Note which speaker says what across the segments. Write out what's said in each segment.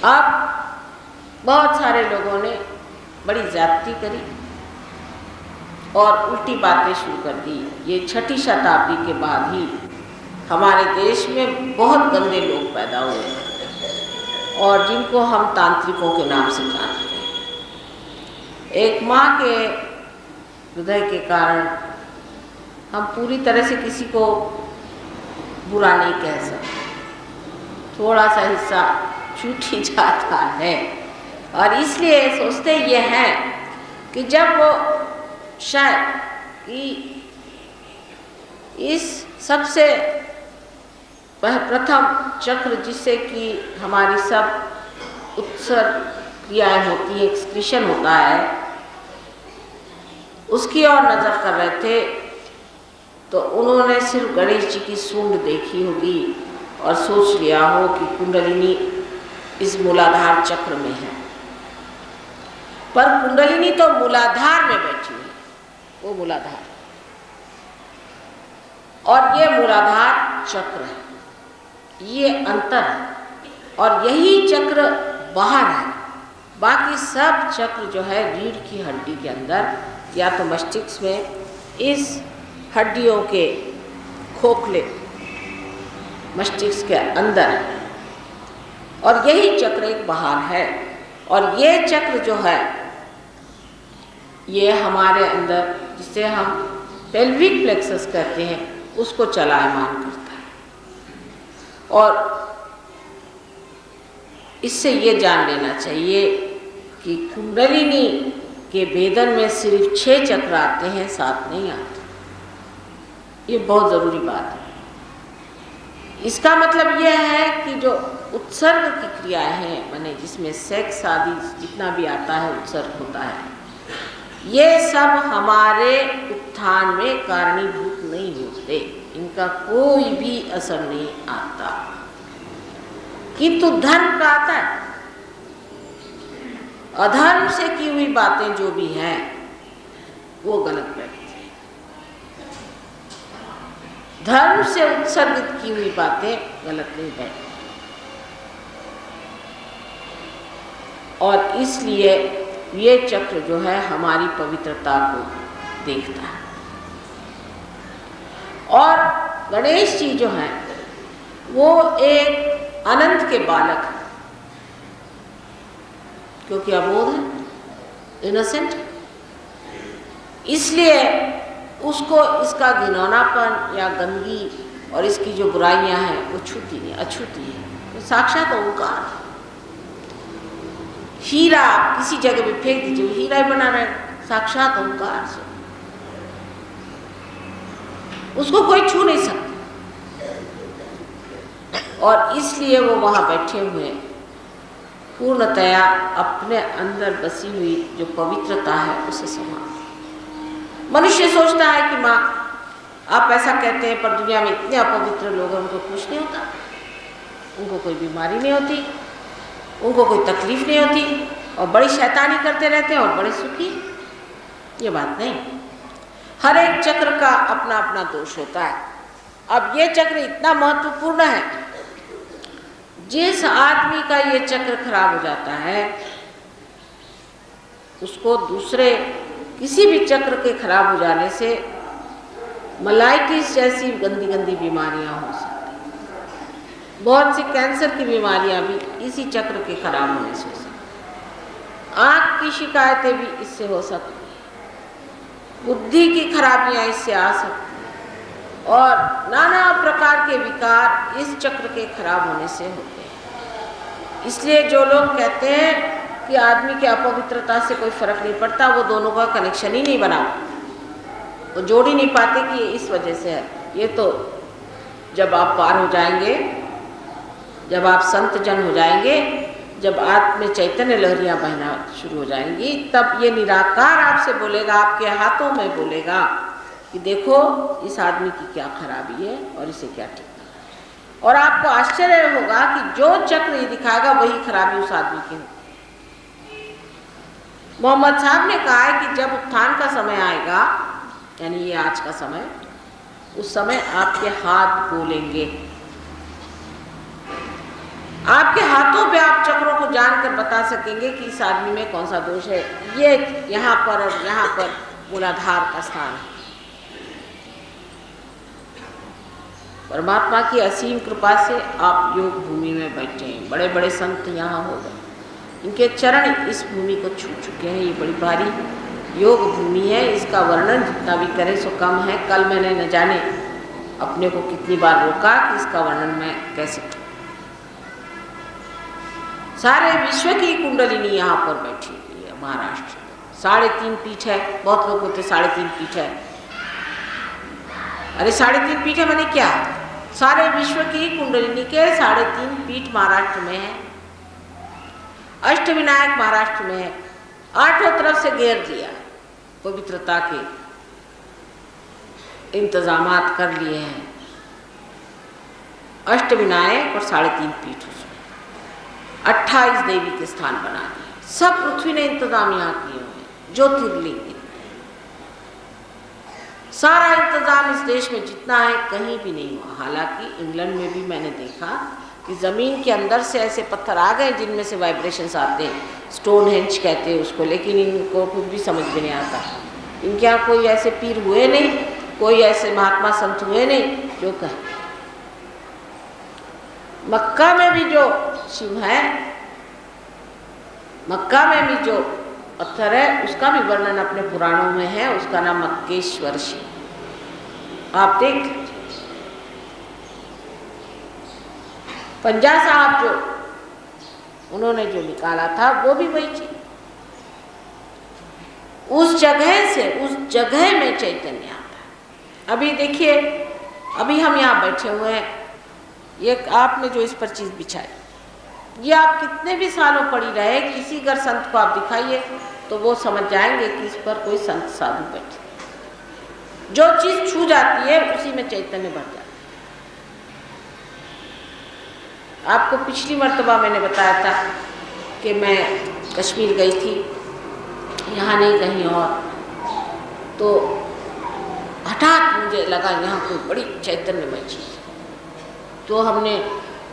Speaker 1: अब बहुत सारे लोगों ने बड़ी ज्यादती करी और उल्टी बातें शुरू कर दी। ये 6ठी शताब्दी के बाद ही हमारे देश में बहुत गंदे लोग पैदा हुए और जिनको हम तांत्रिकों के नाम से जानते हैं। एक माँ के हृदय के कारण हम पूरी तरह से किसी को बुरा नहीं कह सकते, थोड़ा सा हिस्सा छूट ही जाता है। और इसलिए सोचते ये हैं कि जब वो शायद कि इस सबसे प्रथम चक्र जिससे कि हमारी सब उत्सर्ग क्रियाएं होती है, एक्सक्रीशन होता है, उसकी ओर नजर कर रहे थे तो उन्होंने सिर्फ गणेश जी की सूंड देखी होगी और सोच लिया हो कि कुंडलिनी इस मूलाधार चक्र में है। पर कुंडलिनी तो मूलाधार में बैठी हुई, वो मूलाधार, और ये मूलाधार चक्र है, ये अंतर है और यही चक्र बाहर है। बाकी सब चक्र जो है रीढ़ की हड्डी के अंदर या तो मस्तिष्क में, इस हड्डियों के खोखले मस्तिष्क के अंदर है, और यही चक्र एक बाहर है। और ये चक्र जो है ये हमारे अंदर, जिसे हम पेल्विक प्लेक्सस कहते हैं, उसको चलायमान करता है। और इससे ये जान लेना चाहिए कि कुंडलिनी के भेदन में सिर्फ 6 चक्र आते हैं, 7 नहीं आते। ये बहुत ज़रूरी बात है। इसका मतलब यह है कि जो उत्सर्ग की क्रियाएं हैं, माने जिसमें सेक्स आदि जितना भी आता है उत्सर्ग होता है, ये सब हमारे उत्थान में कारणीभूत नहीं होते, इनका कोई भी असर नहीं आता। किंतु धर्म का आता है। अधर्म से की हुई बातें जो भी हैं वो गलत बैठती है। धर्म से उत्सर्गित की हुई बातें गलत नहीं बैठती। और इसलिए ये चक्र जो है हमारी पवित्रता को देखता है। और गणेश जी जो हैं वो एक अनंत के बालक हैं, क्योंकि अबोध है, इनोसेंट, इसलिए उसको इसका घिनौनापन या गंदगी और इसकी जो बुराइयां हैं वो छूती नहीं, अछूती है। तो साक्षात ओंकार है। हीरा किसी जगह पे फेंक दीजिए, हीरा ही बना रहे, साक्षात ओंकार से उसको कोई छू नहीं सकता। और इसलिए वो वहां बैठे हुए पूर्णतया अपने अंदर बसी हुई जो पवित्रता है उसे समान। मनुष्य सोचता है कि माँ आप ऐसा कहते हैं, पर दुनिया में इतने अपवित्र लोग हैं, उनको कुछ नहीं होता, उनको कोई बीमारी नहीं होती, उनको कोई तकलीफ नहीं होती, और बड़ी शैतानी करते रहते हैं और बड़े सुखी। ये बात नहीं। हर एक चक्र का अपना अपना दोष होता है। अब ये चक्र इतना महत्वपूर्ण है, जिस आदमी का ये चक्र खराब हो जाता है उसको दूसरे किसी भी चक्र के खराब हो जाने से मलाइटिस जैसी गंदी गंदी बीमारियां हो सकती हैं। बहुत सी कैंसर की बीमारियां भी इसी चक्र के खराब होने से हो सकती हैं। आँख की शिकायतें भी इससे हो सकती हैं। बुद्धि की खराबियां इससे आ सकती हैं, और नाना प्रकार के विकार इस चक्र के खराब होने से होते हैं। इसलिए जो लोग कहते हैं कि आदमी के अपवित्रता से कोई फर्क नहीं पड़ता, वो दोनों का कनेक्शन ही नहीं बना, वो जोड़ ही नहीं पाते कि ये इस वजह से है। ये तो जब आप पार हो जाएंगे, जब आप संत जन हो जाएंगे, जब आत्म चैतन्य लहरियां बहना शुरू हो जाएंगी, तब ये निराकार आपसे बोलेगा, आपके हाथों में बोलेगा कि देखो इस आदमी की क्या खराबी है और इसे क्या ठीक है। और आपको आश्चर्य होगा कि जो चक्र ये दिखाएगा वही खराबी उस आदमी की होगी। मोहम्मद साहब ने कहा है कि जब उत्थान का समय आएगा, यानी ये आज का समय, उस समय आपके हाथ बोलेंगे, आपके हाथों पे आप चक्रों को बता सकेंगे कि इस आदमी में कौन सा दोष है। ये यहाँ पर और यहाँ पर मूलाधार का स्थान है। परमात्मा की असीम कृपा से आप योग भूमि में बैठे हैं। बड़े बड़े संत यहाँ हो गए, इनके चरण इस भूमि को छू चुके हैं। ये बड़ी भारी योग भूमि है, इसका वर्णन जितना भी करें सो कम है। कल मैंने न जाने अपने को कितनी बार रोका कि इसका वर्णन मैं कैसे करूं। सारे विश्व की कुंडलिनी यहाँ पर बैठी हुई है। महाराष्ट्र 3.5 पीठ है। बहुत लोग बोलते 3.5 पीठ है। अरे 3.5 पीठ है मैंने क्या, सारे विश्व की कुंडलिनी के 3.5 पीठ महाराष्ट्र में है। अष्टविनायक महाराष्ट्र में है। 8 तरफ से घेर दिया, पवित्रता के इंतजामात कर लिए हैं। अष्टविनायक और 3.5 पीठ उसमें 28 देवी के स्थान बना दिए। सब पृथ्वी ने इंतजाम यहाँ किए हुए हैं। ज्योतिर्लिंग सारा इंतजाम इस देश में जितना है कहीं भी नहीं हुआ। हालांकि इंग्लैंड में भी मैंने देखा कि ज़मीन के अंदर से ऐसे पत्थर आ गए जिनमें से वाइब्रेशंस आते हैं, स्टोनहेंज कहते हैं उसको, लेकिन इनको कुछ भी समझ में नहीं आता। इनके यहाँ कोई ऐसे पीर हुए नहीं, कोई ऐसे महात्मा संत हुए नहीं जो कहे। मक्का में भी जो शिव है, मक्का में भी जो पत्थर है उसका भी वर्णन अपने पुराणों में है। उसका नाम मक्केश्वर शिव। आप देख, पंजा साहब जो उन्होंने जो निकाला था वो भी वही चीज। उस जगह से उस जगह में चैतन्य आता है। अभी देखिए, अभी हम यहाँ बैठे हुए हैं, ये आपने जो इस पर चीज बिछाई, ये आप कितने भी सालों पड़ी रहे, किसी अगर संत को आप दिखाइए तो वो समझ जाएंगे कि इस पर कोई संत साधु बैठे। जो चीज छू जाती है उसी में चैतन्य बढ़ जाता है। आपको पिछली मर्तबा मैंने बताया था कि मैं कश्मीर गई थी, यहाँ नहीं कहीं और, तो हठात मुझे लगा यहाँ कोई बड़ी चैतन्यमय चीज़। तो हमने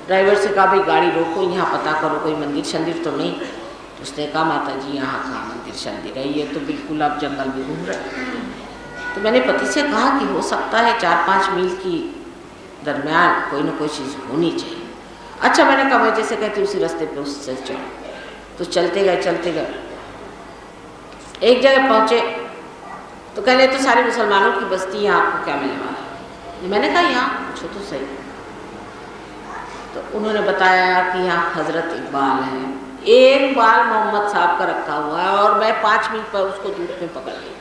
Speaker 1: ड्राइवर से कहा भाई गाड़ी रोको, यहाँ पता करो कोई मंदिर शंदिर तो नहीं। तो उसने कहा माता जी यहाँ कहाँ मंदिर शंदिर है, ये तो बिल्कुल आप जंगल में घूम रहे। तो मैंने पति से कहा कि हो सकता है 4-5 मील की दरमियान कोई ना कोई चीज़ होनी चाहिए। अच्छा, मैंने कहा मैं जैसे कहती उसी रास्ते पे उससे चलो। तो चलते गए। एक जगह पहुँचे तो कहने तो सारे मुसलमानों की बस्ती है, आपको क्या मिलने वाला है। मैंने कहा यहाँ पूछो तो सही। तो उन्होंने बताया कि यहाँ हजरत इकबाल है। एक बाल मोहम्मद साहब का रखा हुआ है और मैं 5 मील पर उसको दूर में पकड़ ली।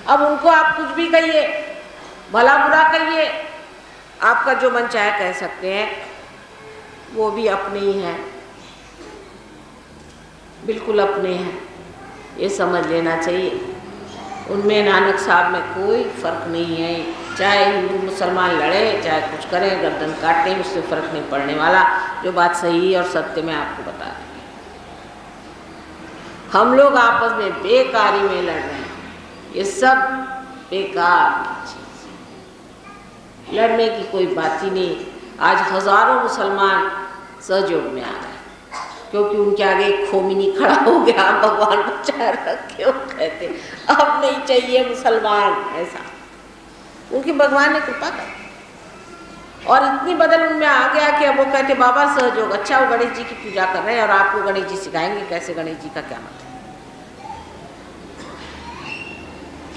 Speaker 1: अब उनको आप कुछ भी कहिए, भला बुरा कहिए, आपका जो मन चाहे कह सकते हैं, वो भी अपने ही हैं, बिल्कुल अपने हैं, ये समझ लेना चाहिए। उनमें नानक साहब में कोई फ़र्क नहीं है। चाहे हिंदू मुसलमान लड़े, चाहे कुछ करें, गर्दन काटें, उससे फ़र्क नहीं पड़ने वाला। जो बात सही और सत्य मैं आपको बता रही हूँ। हम लोग आपस में बेकारी में लड़ रहे हैं, ये सब बेकार चीज़, लड़ने की कोई बात ही नहीं। आज हज़ारों मुसलमान सहयोग में आ गए क्योंकि उनके आगे एक खोमिनी खड़ा हो गया, भगवान बचा रखे। वो कहते अब नहीं चाहिए मुसलमान, ऐसा उनकी भगवान ने कृपा कर और इतनी बदल उनमें आ गया कि अब वो कहते बाबा सहयोग। अच्छा, वो गणेश जी की पूजा कर रहे हैं और आपको गणेश जी सिखाएंगे कैसे, गणेश जी का क्या मतलब।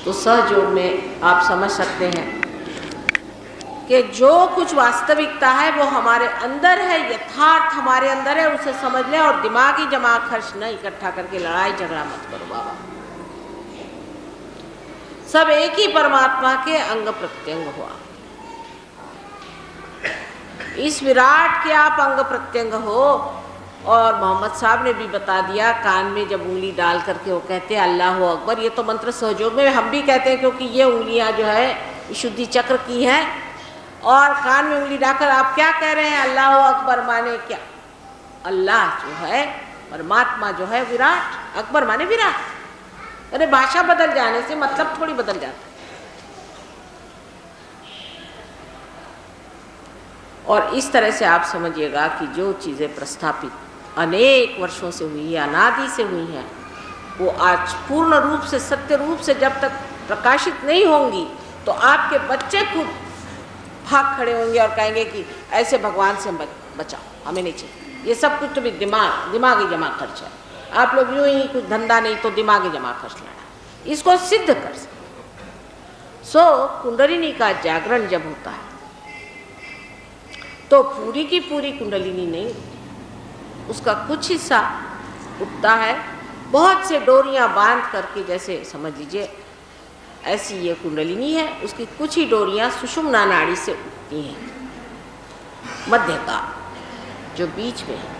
Speaker 1: तो सहयोग में आप समझ सकते हैं कि जो कुछ वास्तविकता है वो हमारे अंदर है, यथार्थ हमारे अंदर है, उसे समझ लें और दिमागी जमा खर्च न इकट्ठा करके लड़ाई झगड़ा मत करो बाबा। सब एक ही परमात्मा के अंग प्रत्यंग हुआ। इस विराट के आप अंग प्रत्यंग हो। और मोहम्मद साहब ने भी बता दिया, कान में जब उंगली डाल करके वो कहते हैं अल्लाह अकबर, ये तो मंत्र सहयोग में हम भी कहते हैं क्योंकि ये उंगलियां जो है शुद्धि चक्र की हैं। और कान में उंगली डालकर आप क्या कह रहे हैं, अल्लाह अकबर माने क्या, अल्लाह जो है परमात्मा जो है विराट, अकबर माने विराट। अरे भाषा बदल जाने से मतलब थोड़ी बदल जाता है। और इस तरह से आप समझिएगा कि जो चीज़ें प्रस्थापित अनेक वर्षों से हुई है, अनादि से हुई है, वो आज पूर्ण रूप से, सत्य रूप से जब तक प्रकाशित नहीं होंगी तो आपके बच्चे खुद भाग खड़े होंगे और कहेंगे कि ऐसे भगवान से बचाओ, हमें नहीं चाहिए, ये सब कुछ तो भी दिमागी जमा खर्च है, आप लोग यूं ही कुछ धंधा नहीं तो दिमागी जमा खर्च लेना, इसको सिद्ध कर सकते। सो कुंडलिनी का जागरण जब होता है तो पूरी की पूरी कुंडलिनी नहीं, उसका कुछ हिस्सा उठता है, बहुत से डोरियां बांध करके, जैसे समझ लीजिए ऐसी ये कुंडलिनी है, उसकी कुछ ही डोरियां सुषुम्ना नाड़ी से उठती हैं, मध्य का जो बीच में है,